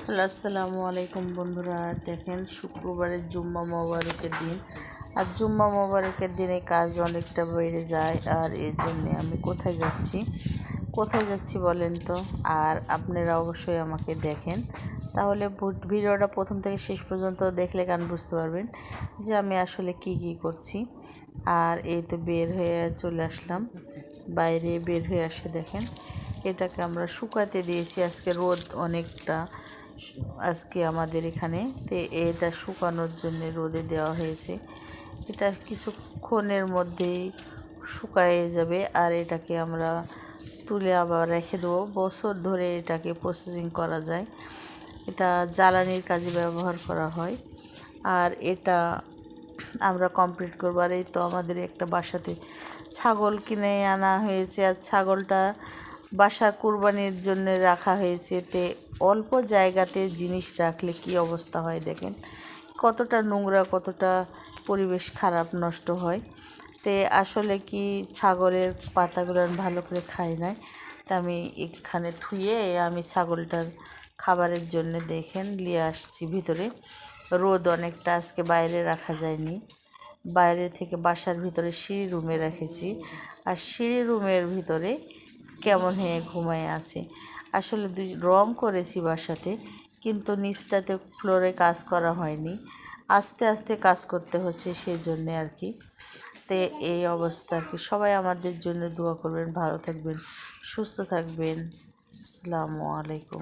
Hello, আসসালামু আলাইকুম বন্ধুরা। দেখেন, শুক্রবারের জুম্মা মোবারকের দিন। আর জুম্মা মোবারকের দিনে কাজ অনেকটা বেড়ে যায়। আর এর জন্যে আমি কোথায় যাচ্ছি বলেন তো? আর আপনারা অবশ্যই আমাকে দেখেন, তাহলে ভিডিওটা প্রথম থেকে শেষ পর্যন্ত দেখলে গান বুঝতে পারবেন যে আমি আসলে কি করছি। আর এই তো বের হয়ে চলে আসলাম বাইরে। বের হয়ে আসে দেখেন, এটাকে আমরা শুকাতে দিয়েছি। আজকে রোদ অনেকটা আজকে আমাদের এখানে, তো এটা শুকানোর জন্য রোদে দেওয়া হয়েছে। এটা কিছুক্ষণের মধ্যেই শুকায়ে যাবে। আর এটাকে আমরা তুলে আবার রেখে দেবো। বছর ধরে এটাকে প্রসেসিং করা যায়। এটা জ্বালানির কাজে ব্যবহার করা হয়। আর এটা আমরা কমপ্লিট করবো। আর এই তো আমাদের একটা বাসাতে ছাগল কিনে আনা হয়েছে। আর ছাগলটা বাসা কুরবানির জন্য রাখা হয়েছে। তে অল্প জায়গাতে জিনিস রাখলে কি অবস্থা হয় দেখেন, কতটা নোংরা, কতটা পরিবেশ খারাপ, নষ্ট হয়। তে আসলে কি ছাগলের পাতাগুলো ভালো করে খাই নাই, তা আমি এখানে ধুয়ে আমি ছাগলটার খাবারের জন্য দেখেন নিয়ে আসছি ভিতরে। রোদ অনেকটা, আজকে বাইরে রাখা যায়নি। বাইরে থেকে বাসার ভিতরে সিঁড়ি রুমে রেখেছি। আর সিঁড়ি রুমের ভিতরে কেমন হয়ে ঘুমায় আছে। আসলে রং করেছি বাসাতে, কিন্তু নিচটাতে ফ্লোরে কাজ করা হয়নি। আস্তে আস্তে কাজ করতে হচ্ছে, সেজন্যে আর কি। তো এই অবস্থা আর কি। সবাই আমাদের জন্য দোয়া করবেন, ভালো থাকবেন, সুস্থ থাকবেন। আসসালামু আলাইকুম।